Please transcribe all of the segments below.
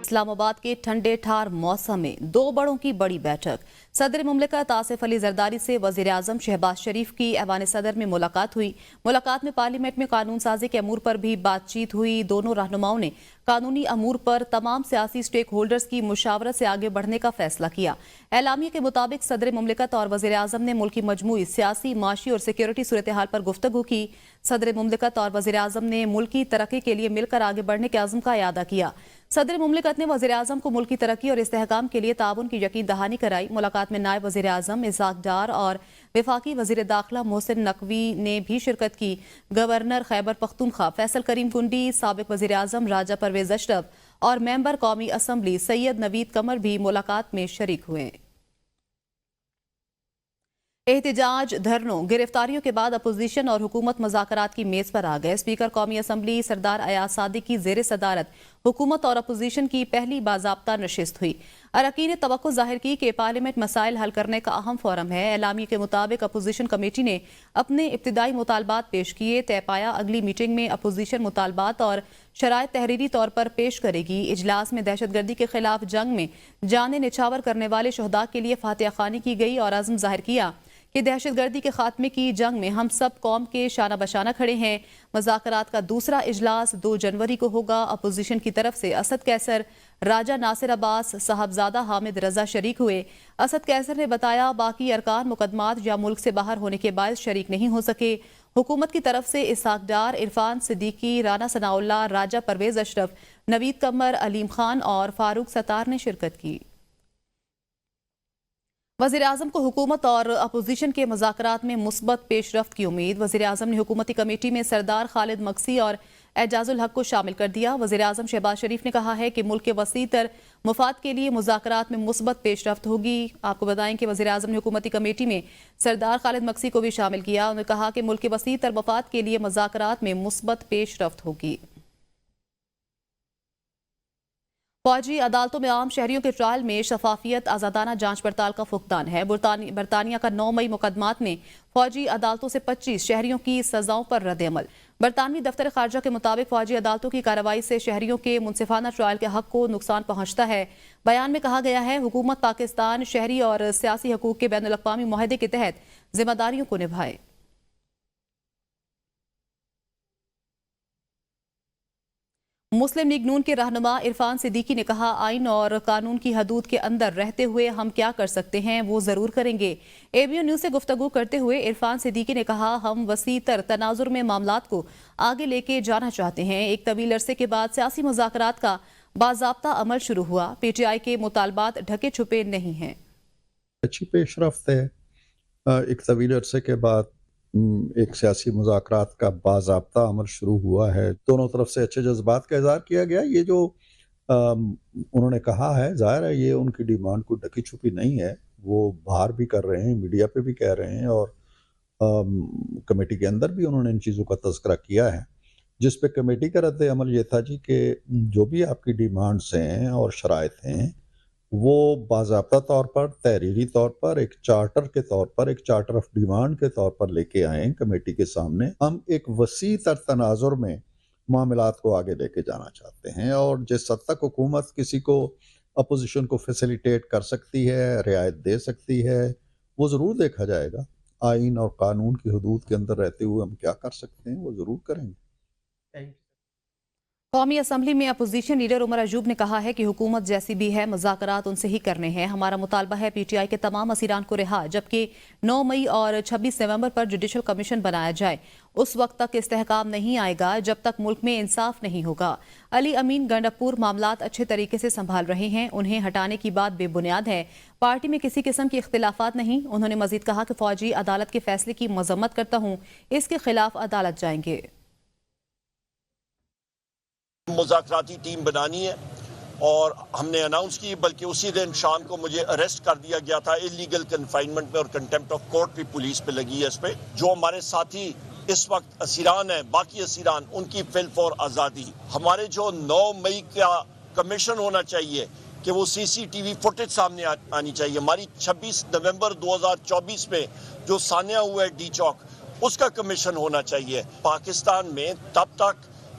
اسلام آباد کے ٹھنڈے ٹھار موسم میں دو بڑوں کی بڑی بیٹھک۔ صدر مملکت آصف علی زرداری سے وزیر اعظم شہباز شریف کی ایوان صدر میں ملاقات ہوئی۔ ملاقات میں پارلیمنٹ میں قانون سازی کے امور پر بھی بات چیت ہوئی۔ دونوں رہنماؤں نے قانونی امور پر تمام سیاسی سٹیک ہولڈرز کی مشاورت سے آگے بڑھنے کا فیصلہ کیا۔ اعلامیے کے مطابق صدر مملکت اور وزیر اعظم نے ملک کی مجموعی سیاسی، معاشی اور سیکیورٹی صورتحال پر گفتگو کی۔ صدر مملکت اور وزیر اعظم نے ملکی ترقی کے لیے مل کر آگے بڑھنے کے عزم کا اعادہ کیا۔ صدر مملکت نے وزیر اعظم کو ملکی ترقی اور استحکام کے لیے تعاون کی یقین دہانی کرائی۔ ملاقات میں نائب وزیر اعظم اسحاق ڈار اور وفاقی وزیر داخلہ محسن نقوی نے بھی شرکت کی۔ گورنر خیبر پختونخوا فیصل کریم کنڈی، سابق وزیر اعظم راجہ پرویز اشرف اور ممبر قومی اسمبلی سید نوید قمر بھی ملاقات میں شریک ہوئے۔ احتجاج، دھرنوں، گرفتاریوں کے بعد اپوزیشن اور حکومت مذاکرات کی میز پر آ گئے۔ اسپیکر قومی اسمبلی سردار ایاز صادق کی زیر صدارت حکومت اور اپوزیشن کی پہلی باضابطہ نشست ہوئی۔ اراکین نے توقع ظاہر کی کہ پارلیمنٹ مسائل حل کرنے کا اہم فورم ہے۔ اعلامیے کے مطابق اپوزیشن کمیٹی نے اپنے ابتدائی مطالبات پیش کیے۔ طے پایا اگلی میٹنگ میں اپوزیشن مطالبات اور شرائط تحریری طور پر پیش کرے گی۔ اجلاس میں دہشت گردی کے خلاف جنگ میں جانیں نچھاور کرنے والے شہداء کے لیے فاتحہ خوانی کی گئی اور عزم ظاہر کیا کہ دہشت گردی کے خاتمے کی جنگ میں ہم سب قوم کے شانہ بشانہ کھڑے ہیں۔ مذاکرات کا دوسرا اجلاس 2 جنوری کو ہوگا۔ اپوزیشن کی طرف سے اسد کیسر، راجہ ناصر عباس، صاحبزادہ حامد رضا شریک ہوئے۔ اسد کیسر نے بتایا باقی ارکان مقدمات یا ملک سے باہر ہونے کے باعث شریک نہیں ہو سکے۔ حکومت کی طرف سے اسحاق ڈار، عرفان صدیقی، رانا ثناء اللہ، راجہ پرویز اشرف، نوید قمر، علیم خان اور فاروق ستار نے شرکت کی۔ وزیر اعظم کو حکومت اور اپوزیشن کے مذاکرات میں مثبت پیش رفت کی امید۔ وزیر اعظم نے حکومتی کمیٹی میں سردار خالد مکسی اور اعجاز الحق کو شامل کر دیا۔ وزیر اعظم شہباز شریف نے کہا ہے کہ ملک کے وسیع تر مفاد کے لیے مذاکرات میں مثبت پیش رفت ہوگی۔ آپ کو بتائیں کہ وزیر اعظم نے حکومتی کمیٹی میں سردار خالد مکسی کو بھی شامل کیا۔ انہوں نے کہا کہ ملک کے وسیع تر مفاد کے لیے مذاکرات میں مثبت پیش رفت ہوگی۔ فوجی عدالتوں میں عام شہریوں کے ٹرائل میں شفافیت، آزادانہ جانچ پڑتال کا فقدان ہے۔ برطانیہ کا 9 مئی مقدمات میں فوجی عدالتوں سے 25 شہریوں کی سزاؤں پر رد عمل۔ برطانوی دفتر خارجہ کے مطابق فوجی عدالتوں کی کارروائی سے شہریوں کے منصفانہ ٹرائل کے حق کو نقصان پہنچتا ہے۔ بیان میں کہا گیا ہے حکومت پاکستان شہری اور سیاسی حقوق کے بین الاقوامی معاہدے کے تحت ذمہ داریوں کو نبھائے۔ مسلم لیگ نون کے رہنما عرفان صدیقی نے کہا آئین اور قانون کی حدود کے اندر رہتے ہوئے ہم کیا کر سکتے ہیں وہ ضرور کریں گے۔ ABN نیوز سے گفتگو کرتے ہوئے عرفان صدیقی نے کہا ہم وسیع تر تناظر میں معاملات کو آگے لے کے جانا چاہتے ہیں۔ ایک طویل عرصے کے بعد سیاسی مذاکرات کا باضابطہ عمل شروع ہوا۔ PTI کے مطالبات ڈھکے چھپے نہیں ہیں۔ اچھی پیش رفت ہے۔ ایک طویل عرصے کے بعد ایک سیاسی مذاکرات کا باضابطہ عمل شروع ہوا ہے۔ دونوں طرف سے اچھے جذبات کا اظہار کیا گیا۔ یہ جو انہوں نے کہا ہے ظاہر ہے یہ ان کی ڈیمانڈ کوئی ڈکی چھپی نہیں ہے، وہ باہر بھی کر رہے ہیں، میڈیا پہ بھی کہہ رہے ہیں اور کمیٹی کے اندر بھی انہوں نے ان چیزوں کا تذکرہ کیا ہے، جس پہ کمیٹی کا رد عمل یہ تھا جی کہ جو بھی آپ کی ڈیمانڈز ہیں اور شرائط ہیں وہ باضابطہ طور پر، تحریری طور پر، ایک چارٹر کے طور پر، ایک چارٹر آف ڈیمانڈ کے طور پر لے کے آئیں کمیٹی کے سامنے۔ ہم ایک وسیع تر تناظر میں معاملات کو آگے لے کے جانا چاہتے ہیں اور جس حد تک حکومت کسی کو اپوزیشن کو فیسیلیٹیٹ کر سکتی ہے، رعایت دے سکتی ہے، وہ ضرور دیکھا جائے گا۔ آئین اور قانون کی حدود کے اندر رہتے ہوئے ہم کیا کر سکتے ہیں وہ ضرور کریں گے۔ قومی اسمبلی میں اپوزیشن لیڈر عمر ایوب نے کہا ہے کہ حکومت جیسی بھی ہے مذاکرات ان سے ہی کرنے ہیں۔ ہمارا مطالبہ ہے PTI کے تمام اسیران کو رہا، جبکہ 9 مئی اور 26 نومبر پر جوڈیشل کمیشن بنایا جائے۔ اس وقت تک استحکام نہیں آئے گا جب تک ملک میں انصاف نہیں ہوگا۔ علی امین گنڈپور معاملات اچھے طریقے سے سنبھال رہے ہیں، انہیں ہٹانے کی بات بے بنیاد ہے۔ پارٹی میں کسی قسم کے اختلافات نہیں۔ انہوں نے مزید کہا کہ فوجی عدالت کے فیصلے کی مذمت کرتا ہوں، اس کے خلاف عدالت جائیں گے۔ مذاکراتی ٹیم بنانی ہے اور ہم نے اناؤنس کی، بلکہ اسی دن شام کو مجھے اریسٹ کر دیا گیا تھا اللیگل کنفائنمنٹ میں اور کنٹمپٹ آف کورٹ بھی پولیس پہ لگی ہے۔ اس پہ جو ہمارے ساتھی اس وقت اسیران ہیں، باقی اسیران، ان کی فل فور آزادی۔ ہمارے جو 9 مئی کا کمیشن ہونا چاہیے کہ وہ CCTV فوٹیج سامنے آنی چاہیے۔ ہماری 26 نومبر 2024 میں جو سانحہ ہوا ہے ڈی چوک، اس کا کمیشن ہونا چاہیے۔ پاکستان میں تب تک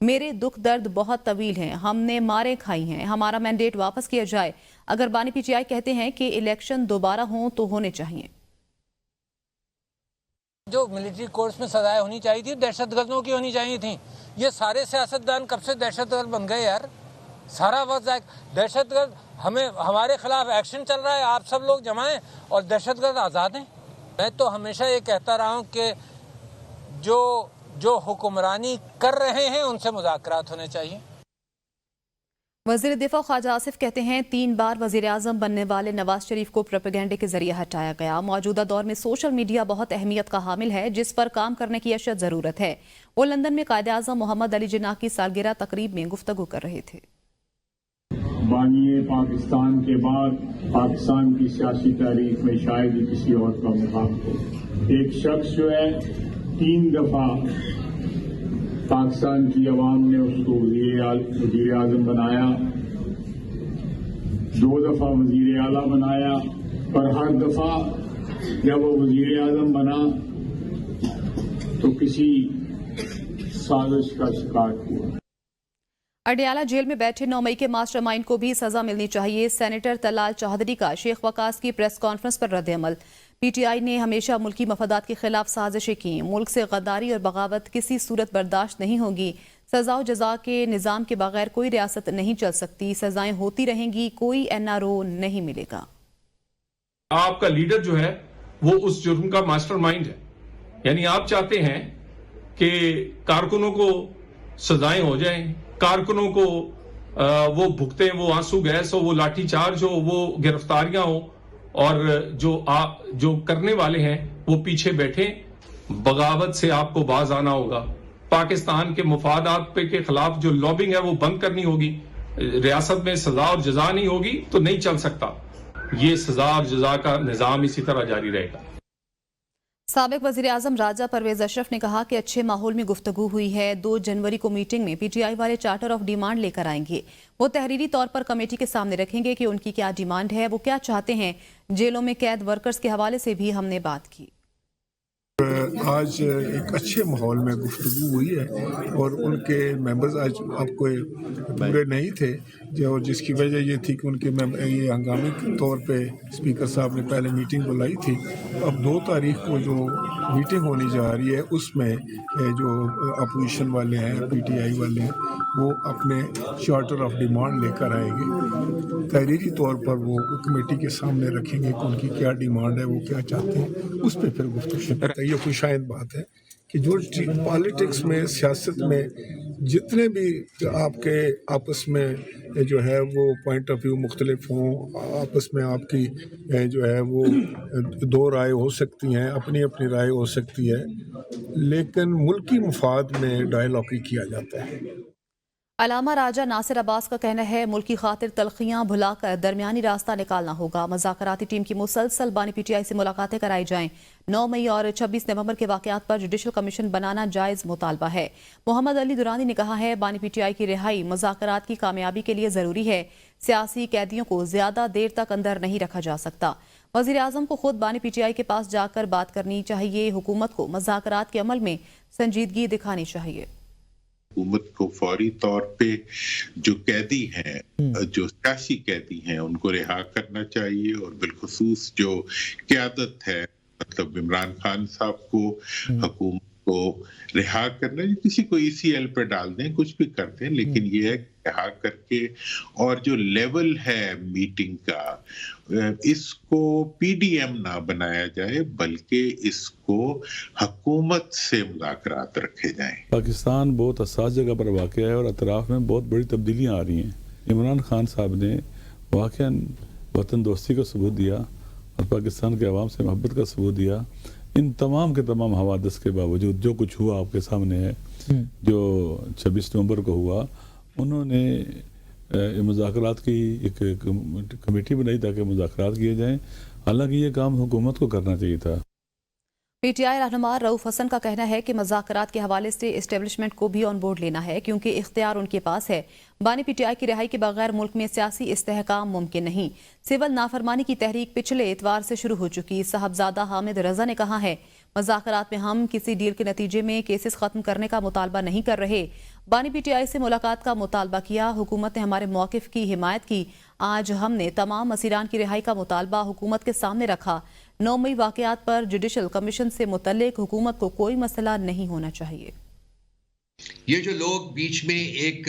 میرے دکھ درد بہت طویل ہیں، ہم نے ماریں کھائی ہیں، ہمارا مینڈیٹ واپس کیا جائے۔ اگر بانی پی ٹی آئی کہتے ہیں کہ الیکشن دوبارہ ہوں تو ہونے چاہیے۔ جو ملٹری کورٹس میں سزائیں ہونی چاہیے تھی دہشت گردوں کی ہونی چاہیے تھیں۔ یہ سارے سیاستدان کب سے دہشت گرد بن گئے یار؟ سارا وقت دہشت گرد ہمارے خلاف ایکشن چل رہا ہے، آپ سب لوگ جمائیں اور دہشت گرد آزاد ہیں۔ میں تو ہمیشہ یہ کہتا رہا ہوں کہ جو حکمرانی کر رہے ہیں ان سے مذاکرات ہونے چاہیے۔ وزیر دفاع خواجہ آصف کہتے ہیں 3 بار وزیر اعظم بننے والے نواز شریف کو پروپیگنڈے کے ذریعے ہٹایا گیا۔ موجودہ دور میں سوشل میڈیا بہت اہمیت کا حامل ہے جس پر کام کرنے کی اشد ضرورت ہے۔ وہ لندن میں قائد اعظم محمد علی جناح کی سالگرہ تقریب میں گفتگو کر رہے تھے۔ بانی پاکستان کے بعد پاکستان کی سیاسی تاریخ میں شاید ہی کسی اور کا مقام ہو۔ ایک شخص جو ہے 3 دفعہ پاکستان کی عوام نے اس کو وزیر اعظم بنایا، 2 دفعہ وزیر اعلیٰ بنایا، پر ہر دفعہ جب وہ وزیر اعظم بنا تو کسی سازش کا شکار ہوا۔ اڈیالہ جیل میں بیٹھے 9 مئی کے ماسٹر مائنڈ کو بھی سزا ملنی چاہیے۔ سینیٹر طلال چودھری کا شیخ وقاص کی پریس کانفرنس پر رد عمل۔ پی ٹی آئی نے ہمیشہ ملکی مفادات کے خلاف سازشیں کی، ملک سے غداری اور بغاوت کسی صورت برداشت نہیں ہوگی۔ سزا و جزا کے نظام کے بغیر کوئی ریاست نہیں چل سکتی، سزائیں ہوتی رہیں گی، کوئی NRO نہیں ملے گا۔ آپ کا لیڈر جو ہے وہ اس جرم کا ماسٹر مائنڈ ہے، یعنی آپ چاہتے ہیں کہ کارکنوں کو سزائیں ہو جائیں، کارکنوں کو وہ بھگتیں، وہ آنسو گیس ہو، وہ لاٹھی چارج ہو، وہ گرفتاریاں ہو، اور جو کرنے والے ہیں وہ پیچھے بیٹھے۔ بغاوت سے آپ کو باز آنا ہوگا، پاکستان کے مفادات کے خلاف جو لابنگ ہے وہ بند کرنی ہوگی۔ ریاست میں سزا اور جزا نہیں ہوگی تو نہیں چل سکتا۔ یہ سزا اور جزا کا نظام اسی طرح جاری رہے گا۔ سابق وزیر اعظم راجہ پرویز اشرف نے کہا کہ اچھے ماحول میں گفتگو ہوئی ہے۔ 2 جنوری کو میٹنگ میں پی ٹی آئی والے چارٹر آف ڈیمانڈ لے کر آئیں گے۔ وہ تحریری طور پر کمیٹی کے سامنے رکھیں گے کہ ان کی کیا ڈیمانڈ ہے، وہ کیا چاہتے ہیں۔ جیلوں میں قید ورکرز کے حوالے سے بھی ہم نے بات کی۔ آج ایک اچھے ماحول میں گفتگو ہوئی ہے اور ان کے ممبرز آج آپ کو پورے نہیں تھے، جس کی وجہ یہ تھی کہ ان کے یہ ہنگامی طور پہ اسپیکر صاحب نے پہلے میٹنگ بلائی تھی۔ اب 2 تاریخ کو جو میٹنگ ہونی جا رہی ہے اس میں جو اپوزیشن والے ہیں، پی ٹی آئی والے ہیں، وہ اپنے چارٹر آف ڈیمانڈ لے کر آئیں گے۔ تحریری طور پر وہ کمیٹی کے سامنے رکھیں گے کہ ان کی کیا ڈیمانڈ ہے، وہ کیا چاہتے ہیں، اس پہ پھر گفتگو۔ یہ خوش آئند بات ہے کہ جو پالیٹکس میں، سیاست میں جتنے بھی آپ کے آپس میں جو ہے وہ پوائنٹ آف ویو مختلف ہوں، آپس میں آپ کی جو ہے وہ 2 رائے ہو سکتی ہیں، اپنی اپنی رائے ہو سکتی ہے، لیکن ملکی مفاد میں ڈائیلاگ ہی کیا جاتا ہے۔ علامہ راجہ ناصر عباس کا کہنا ہے ملک کی خاطر تلخیاں بھلا کر درمیانی راستہ نکالنا ہوگا۔ مذاکراتی ٹیم کی مسلسل بانی پی ٹی آئی سے ملاقاتیں کرائی جائیں۔ 9 مئی اور 26 نومبر کے واقعات پر جوڈیشل کمیشن بنانا جائز مطالبہ ہے۔ محمد علی درانی نے کہا ہے بانی پی ٹی آئی کی رہائی مذاکرات کی کامیابی کے لیے ضروری ہے۔ سیاسی قیدیوں کو زیادہ دیر تک اندر نہیں رکھا جا سکتا۔ وزیر اعظم کو خود بانی پی ٹی آئی کے پاس جا کر بات کرنی چاہیے۔ حکومت کو مذاکرات کے عمل میں سنجیدگی دکھانی چاہیے۔ حکومت کو فوری طور پہ جو قیدی ہیں، جو سیاسی قیدی ہیں، ان کو رہا کرنا چاہیے، اور بالخصوص جو قیادت ہے، مطلب عمران خان صاحب کو، حکومت کو رہا کرنا، کسی کو ECL پہ ڈال دیں، کچھ بھی کر دیں، لیکن یہ ہے رہا کر کے، اور جو لیول ہے میٹنگ کا اس کو PDM نہ بنایا جائے بلکہ اس کو حکومت سے مذاکرات رکھے جائیں۔ پاکستان بہت حساس جگہ پر واقع ہے اور اطراف میں بہت بڑی تبدیلیاں آ رہی ہیں۔ عمران خان صاحب نے واقعاً وطن دوستی کا ثبوت دیا اور پاکستان کے عوام سے محبت کا ثبوت دیا۔ ان تمام کے تمام حوادث کے باوجود جو کچھ ہوا آپ کے سامنے ہے، جو 26 نومبر کو ہوا، انہوں نے مذاکرات کی ایک کمیٹی بنائی تاکہ مذاکرات کیے جائیں۔ حالانکہ یہ کام حکومت کو کرنا چاہیے تھا۔ پی ٹی آئی رہنما رؤف حسن کا کہنا ہے کہ مذاکرات کے حوالے سے اسٹیبلشمنٹ کو بھی آن بورڈ لینا ہے کیونکہ اختیار ان کے پاس ہے۔ بانی پی ٹی آئی کی رہائی کے بغیر ملک میں سیاسی استحکام ممکن نہیں۔ سول نافرمانی کی تحریک پچھلے اتوار سے شروع ہو چکی۔ صاحبزادہ حامد رضا نے کہا ہے مذاکرات میں ہم کسی ڈیل کے نتیجے میں کیسز ختم کرنے کا مطالبہ نہیں کر رہے، بانی پی ٹی آئی سے ملاقات کا مطالبہ کیا، حکومت نے ہمارے موقف کی حمایت کی۔ آج ہم نے تمام اسیران کی رہائی کا مطالبہ حکومت کے سامنے رکھا۔ 9 مئی واقعات پر جوڈیشل کمیشن سے متعلق حکومت کو کوئی مسئلہ نہیں ہونا چاہیے۔ یہ جو لوگ بیچ میں ایک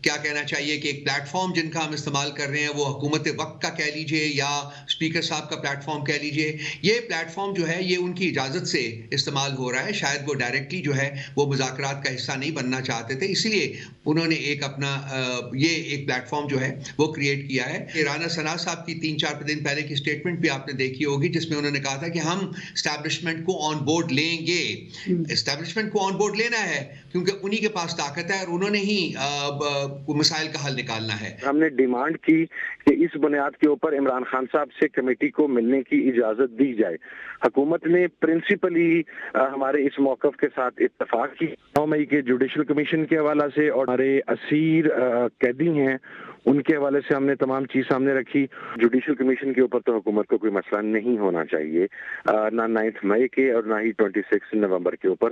کیا کہنا چاہیے کہ ایک پلیٹ فارم جن کا ہم استعمال کر رہے ہیں، وہ حکومت وقت کا کہہ لیجئے یا اسپیکر صاحب کا پلیٹ فارم کہہ لیجئے، یہ پلیٹ فارم جو ہے یہ ان کی اجازت سے استعمال ہو رہا ہے۔ شاید وہ ڈائریکٹلی جو ہے وہ مذاکرات کا حصہ نہیں بننا چاہتے تھے، اس لیے انہوں نے ایک اپنا یہ ایک پلیٹ فارم جو ہے وہ کریٹ کیا ہے۔ رانا ثنا صاحب کی 3-4 دن پہلے کی سٹیٹمنٹ بھی آپ نے دیکھی ہوگی، جس میں انہوں نے کہا تھا کہ ہم اسٹیبلشمنٹ کو آن بورڈ لیں گے۔ اسٹیبلشمنٹ کو آن بورڈ لینا ہے کیونکہ انہی کے پاس طاقت ہے اور انہوں نے ہی مسائل کا حل نکالنا ہے۔ ہم نے ڈیمانڈ کی کہ اس بنیاد کے اوپر عمران خان صاحب سے کمیٹی کو ملنے کی اجازت دی جائے۔ حکومت نے پرنسپلی ہمارے اس موقف کے ساتھ اتفاق کی۔ 9 مئی کے جوڈیشل کمیشن کے حوالہ سے اور ہمارے اسیر قیدی ہیں ان کے حوالے سے ہم نے تمام چیز سامنے رکھی۔ جوڈیشل کمیشن کے اوپر تو حکومت کو کوئی مسئلہ نہیں ہونا چاہیے، نہ 9 مئی کے اور نہ ہی 26 نومبر کے اوپر۔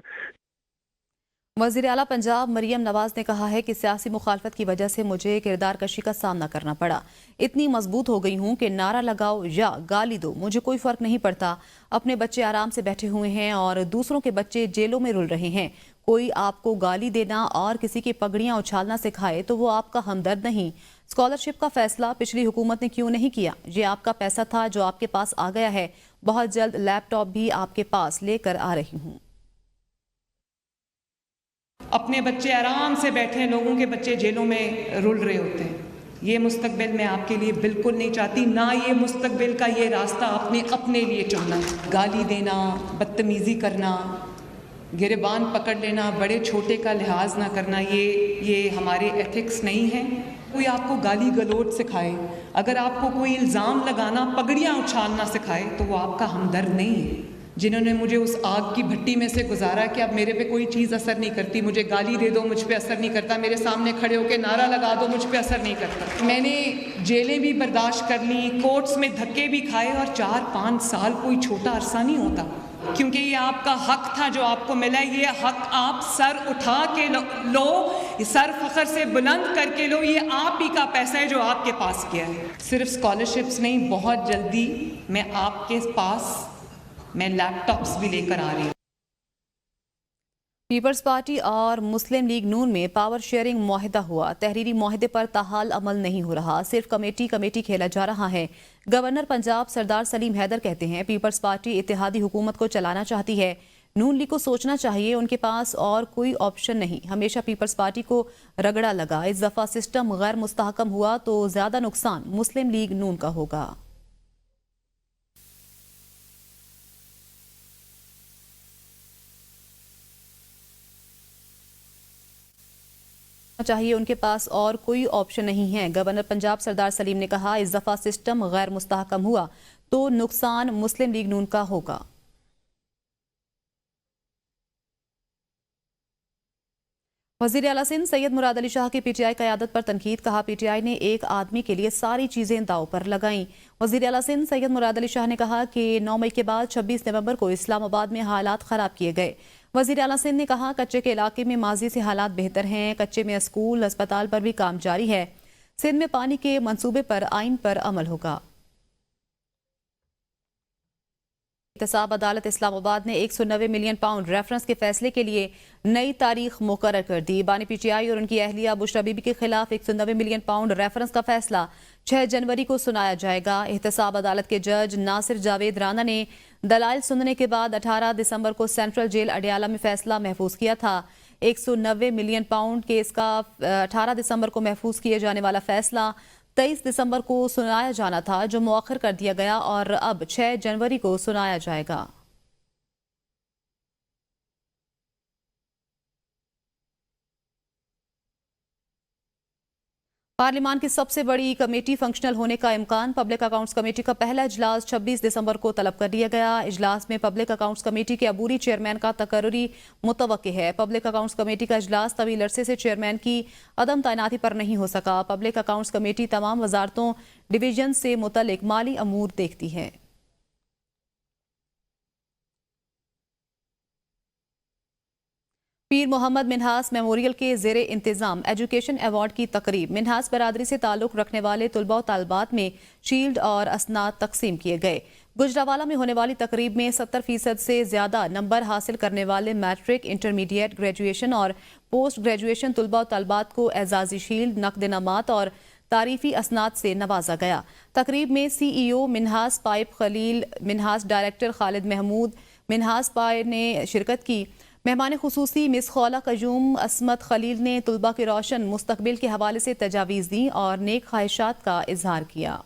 وزیر اعلیٰ پنجاب مریم نواز نے کہا ہے کہ سیاسی مخالفت کی وجہ سے مجھے کردار کشی کا سامنا کرنا پڑا۔ اتنی مضبوط ہو گئی ہوں کہ نعرہ لگاؤ یا گالی دو، مجھے کوئی فرق نہیں پڑتا۔ اپنے بچے آرام سے بیٹھے ہوئے ہیں اور دوسروں کے بچے جیلوں میں رل رہے ہیں۔ کوئی آپ کو گالی دینا اور کسی کی پگڑیاں اچھالنا سکھائے تو وہ آپ کا ہمدرد نہیں۔ اسکالرشپ کا فیصلہ پچھلی حکومت نے کیوں نہیں کیا؟ یہ آپ کا پیسہ تھا جو آپ کے پاس آ گیا ہے۔ بہت جلد لیپ ٹاپ بھی آپ کے پاس لے کر آ رہی ہوں۔ اپنے بچے آرام سے بیٹھے، لوگوں کے بچے جیلوں میں رل رہے ہوتے ہیں۔ یہ مستقبل میں آپ کے لیے بالکل نہیں چاہتی، نہ یہ مستقبل کا یہ راستہ آپ نے اپنے لیے چننا ہے۔ گالی دینا، بدتمیزی کرنا، گریبان پکڑ لینا، بڑے چھوٹے کا لحاظ نہ کرنا، یہ ہمارے ایتھکس نہیں ہیں۔ کوئی آپ کو گالی گلوچ سکھائے، اگر آپ کو کوئی الزام لگانا، پگڑیاں اچھالنا سکھائے تو وہ آپ کا ہمدرد نہیں ہے۔ جنہوں نے مجھے اس آگ کی بھٹی میں سے گزارا کہ اب میرے پہ کوئی چیز اثر نہیں کرتی، مجھے گالی دے دو مجھ پہ اثر نہیں کرتا، میرے سامنے کھڑے ہو کے نعرہ لگا دو مجھ پہ اثر نہیں کرتا۔ میں نے جیلیں بھی برداشت کر لی، کورٹس میں دھکے بھی کھائے، اور 4-5 سال کوئی چھوٹا عرصہ نہیں ہوتا، کیونکہ یہ آپ کا حق تھا جو آپ کو ملا۔ یہ حق آپ سر اٹھا کے لو، سر فخر سے بلند کر کے لو، یہ آپ ہی کا پیسہ ہے جو آپ کے پاس کیا ہے۔ صرف اسکالرشپس نہیں، بہت جلدی میں آپ کے پاس لیپ ٹاپس بھی لے کر آ رہی ہوں۔ پیپلز پارٹی اور مسلم لیگ نون میں پاور شیئرنگ معاہدہ ہوا۔ تحریری معاہدے پر تاحال عمل نہیں ہو رہا، صرف کمیٹی کھیلا جا رہا ہے۔ گورنر پنجاب سردار سلیم حیدر کہتے ہیں پیپلز پارٹی اتحادی حکومت کو چلانا چاہتی ہے، نون لیگ کو سوچنا چاہیے، ان کے پاس اور کوئی آپشن نہیں۔ ہمیشہ پیپلز پارٹی کو رگڑا لگا، اس دفعہ سسٹم غیر مستحکم ہوا تو زیادہ نقصان مسلم لیگ نون کا ہوگا۔ چاہیے، ان کے پاس اور کوئی آپشن نہیں ہے۔ گورنر پنجاب سردار سلیم نے کہا اس دفعہ سسٹم غیر مستحکم ہوا تو نقصان مسلم لیگ نون کا ہوگا۔ وزیر اعلیٰ سندھ سید مراد علی شاہ کی پی ٹی آئی قیادت پر تنقید، کہا پی ٹی آئی نے ایک آدمی کے لیے ساری چیزیں داؤ پر لگائیں۔ وزیر اعلیٰ سندھ سید مراد علی شاہ نے کہا کہ 9 مئی کے بعد 26 نومبر کو اسلام آباد میں حالات خراب کیے گئے۔ وزیر اعلیٰ سندھ نے کہا کچے کے علاقے میں ماضی سے حالات بہتر ہیں، کچے میں اسکول ہسپتال پر بھی کام جاری ہے۔ سندھ میں پانی کے منصوبے پر آئین پر عمل ہوگا۔ احتساب عدالت اسلام آباد نے 190 ملین پاؤنڈ ریفرنس کے فیصلے کے لیے نئی تاریخ مقرر کر دی۔ بانی پی ٹی آئی اور ان کی اہلیہ بشرا بی بی کے خلاف 190 ملین پاؤنڈ ریفرنس کا فیصلہ 6 جنوری کو سنایا جائے گا۔ احتساب عدالت کے جج ناصر جاوید رانا نے دلائل سننے کے بعد 18 دسمبر کو سینٹرل جیل اڈیالہ میں فیصلہ محفوظ کیا تھا۔ 190 ملین پاؤنڈ کیس کا 18 دسمبر کو محفوظ کیے جانے والا فیصلہ 23 دسمبر کو سنایا جانا تھا، جو مؤخر کر دیا گیا اور اب 6 جنوری کو سنایا جائے گا۔ پارلیمان کی سب سے بڑی کمیٹی فنکشنل ہونے کا امکان، پبلک اکاؤنٹس کمیٹی کا پہلا اجلاس 26 دسمبر کو طلب کر لیا گیا۔ اجلاس میں پبلک اکاؤنٹس کمیٹی کے عبوری چیئرمین کا تقرری متوقع ہے۔ پبلک اکاؤنٹس کمیٹی کا اجلاس طویل عرصے سے چیئرمین کی عدم تعیناتی پر نہیں ہو سکا۔ پبلک اکاؤنٹس کمیٹی تمام وزارتوں ڈویژن سے متعلق مالی امور دیکھتی ہے۔ پیر محمد منہاس میموریل کے زیر انتظام ایجوکیشن ایوارڈ کی تقریب. منہاس برادری سے تعلق رکھنے والے طلباء و طالبات میں شیلڈ اور اسناد تقسیم کیے گئے. گجراوالا میں ہونے والی تقریب میں 70% سے زیادہ نمبر حاصل کرنے والے میٹرک، انٹرمیڈیٹ، گریجویشن اور پوسٹ گریجویشن طلباء و طالبات کو اعزازی شیلڈ، نقد انعامات اور تعریفی اسناد سے نوازا گیا. تقریب میں سی ای او منہاس پائپ خلیل منہاس، ڈائریکٹر خالد محمود منہاس پائپ نے شرکت کی. مہمان خصوصی مس خولا قیوم عصمت خلیل نے طلباء کے روشن مستقبل کے حوالے سے تجاویز دیں اور نیک خواہشات کا اظہار کیا.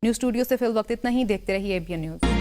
نیوز اسٹوڈیو سے فی الوقت اتنا ہی. دیکھتے رہیے ABN نیوز.